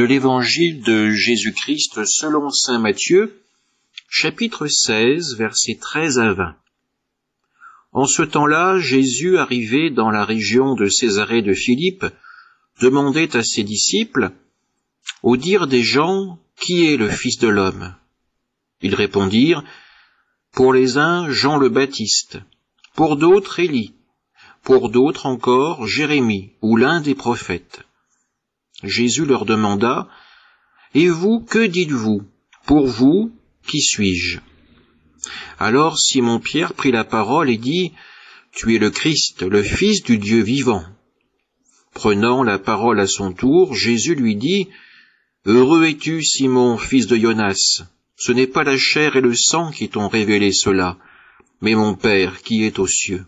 l'Évangile de Jésus-Christ selon saint Matthieu, chapitre 16, versets 13 à 20. En ce temps-là, Jésus, arrivé dans la région de Césarée de Philippe, demandait à ses disciples, « Au dire des gens, qui est le Fils de l'homme ?» Ils répondirent, « Pour les uns, Jean le Baptiste, pour d'autres, Élie, pour d'autres encore, Jérémie ou l'un des prophètes. » Jésus leur demanda, « Et vous, que dites-vous? Pour vous, qui suis-je » Alors Simon-Pierre prit la parole et dit, « Tu es le Christ, le Fils du Dieu vivant. » Prenant la parole à son tour, Jésus lui dit, « Heureux es-tu, Simon, fils de Jonas. Ce n'est pas la chair et le sang qui t'ont révélé cela, mais mon Père qui est aux cieux.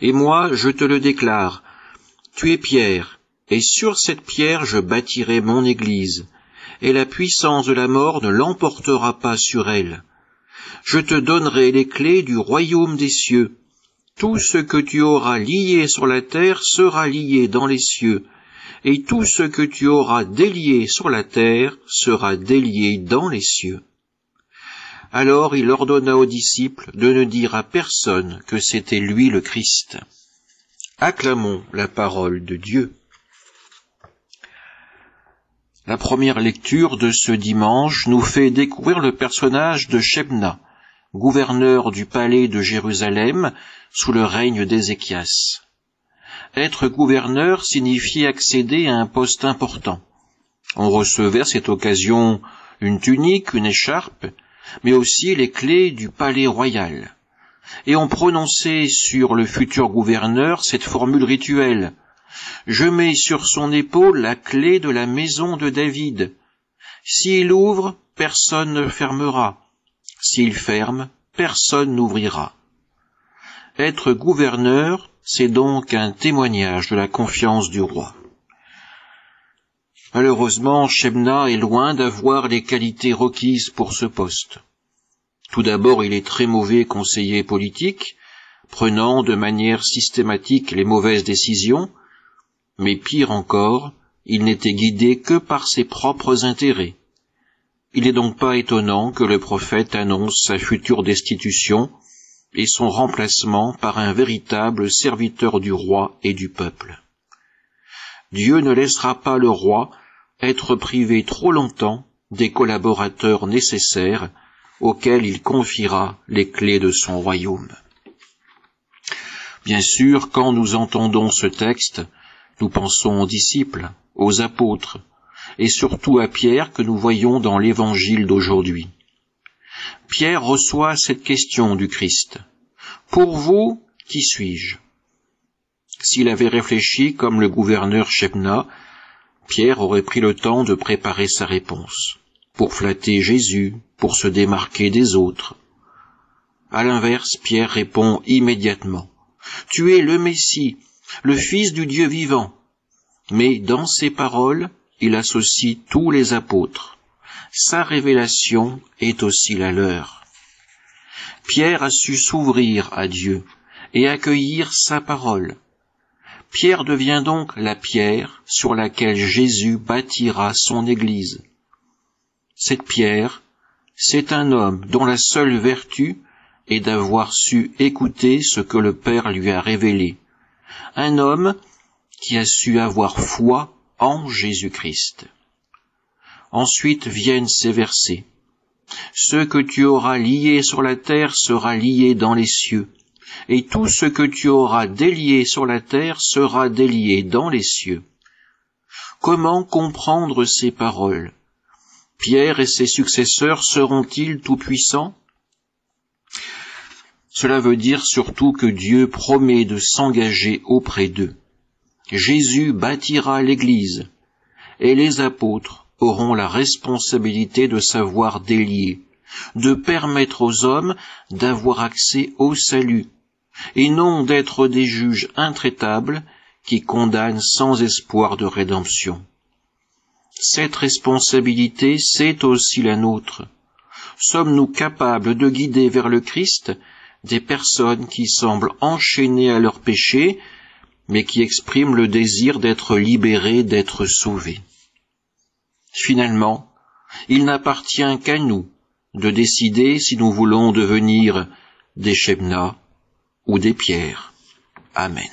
Et moi, je te le déclare, tu es Pierre, et sur cette pierre je bâtirai mon Église, et la puissance de la mort ne l'emportera pas sur elle. Je te donnerai les clés du royaume des cieux. Tout ce que tu auras lié sur la terre sera lié dans les cieux, et tout ce que tu auras délié sur la terre sera délié dans les cieux. » Alors il ordonna aux disciples de ne dire à personne que c'était lui le Christ. Acclamons la parole de Dieu. La première lecture de ce dimanche nous fait découvrir le personnage de Shebna, gouverneur du palais de Jérusalem sous le règne d'Ézéchias. Être gouverneur signifiait accéder à un poste important. On recevait à cette occasion une tunique, une écharpe, mais aussi les clés du palais royal. Et on prononçait sur le futur gouverneur cette formule rituelle. Je mets sur son épaule la clé de la maison de David. S'il ouvre, personne ne fermera. S'il ferme, personne n'ouvrira. Être gouverneur, c'est donc un témoignage de la confiance du roi. Malheureusement, Shebna est loin d'avoir les qualités requises pour ce poste. Tout d'abord, il est très mauvais conseiller politique, prenant de manière systématique les mauvaises décisions, mais pire encore, il n'était guidé que par ses propres intérêts. Il n'est donc pas étonnant que le prophète annonce sa future destitution et son remplacement par un véritable serviteur du roi et du peuple. Dieu ne laissera pas le roi être privé trop longtemps des collaborateurs nécessaires auxquels il confiera les clés de son royaume. Bien sûr, quand nous entendons ce texte, nous pensons aux disciples, aux apôtres, et surtout à Pierre que nous voyons dans l'Évangile d'aujourd'hui. Pierre reçoit cette question du Christ. « Pour vous, qui suis-je » S'il avait réfléchi comme le gouverneur Shebna, Pierre aurait pris le temps de préparer sa réponse, pour flatter Jésus, pour se démarquer des autres. À l'inverse, Pierre répond immédiatement. « Tu es le Messie, le Fils du Dieu vivant. » Mais dans ses paroles, il associe tous les apôtres. Sa révélation est aussi la leur. Pierre a su s'ouvrir à Dieu et accueillir sa parole. Pierre devient donc la pierre sur laquelle Jésus bâtira son Église. Cette pierre, c'est un homme dont la seule vertu est d'avoir su écouter ce que le Père lui a révélé. Un homme qui a su avoir foi en Jésus-Christ. Ensuite viennent ces versets. « Ce que tu auras lié sur la terre sera lié dans les cieux, et tout ce que tu auras délié sur la terre sera délié dans les cieux. » Comment comprendre ces paroles? Pierre et ses successeurs seront-ils tout-puissants? Cela veut dire surtout que Dieu promet de s'engager auprès d'eux. Jésus bâtira l'Église, et les apôtres auront la responsabilité de savoir délier, de permettre aux hommes d'avoir accès au salut, et non d'être des juges intraitables qui condamnent sans espoir de rédemption. Cette responsabilité, c'est aussi la nôtre. Sommes-nous capables de guider vers le Christ des personnes qui semblent enchaînées à leurs péchés, mais qui expriment le désir d'être libérées, d'être sauvées? Finalement, il n'appartient qu'à nous de décider si nous voulons devenir des Shebna ou des pierres. Amen.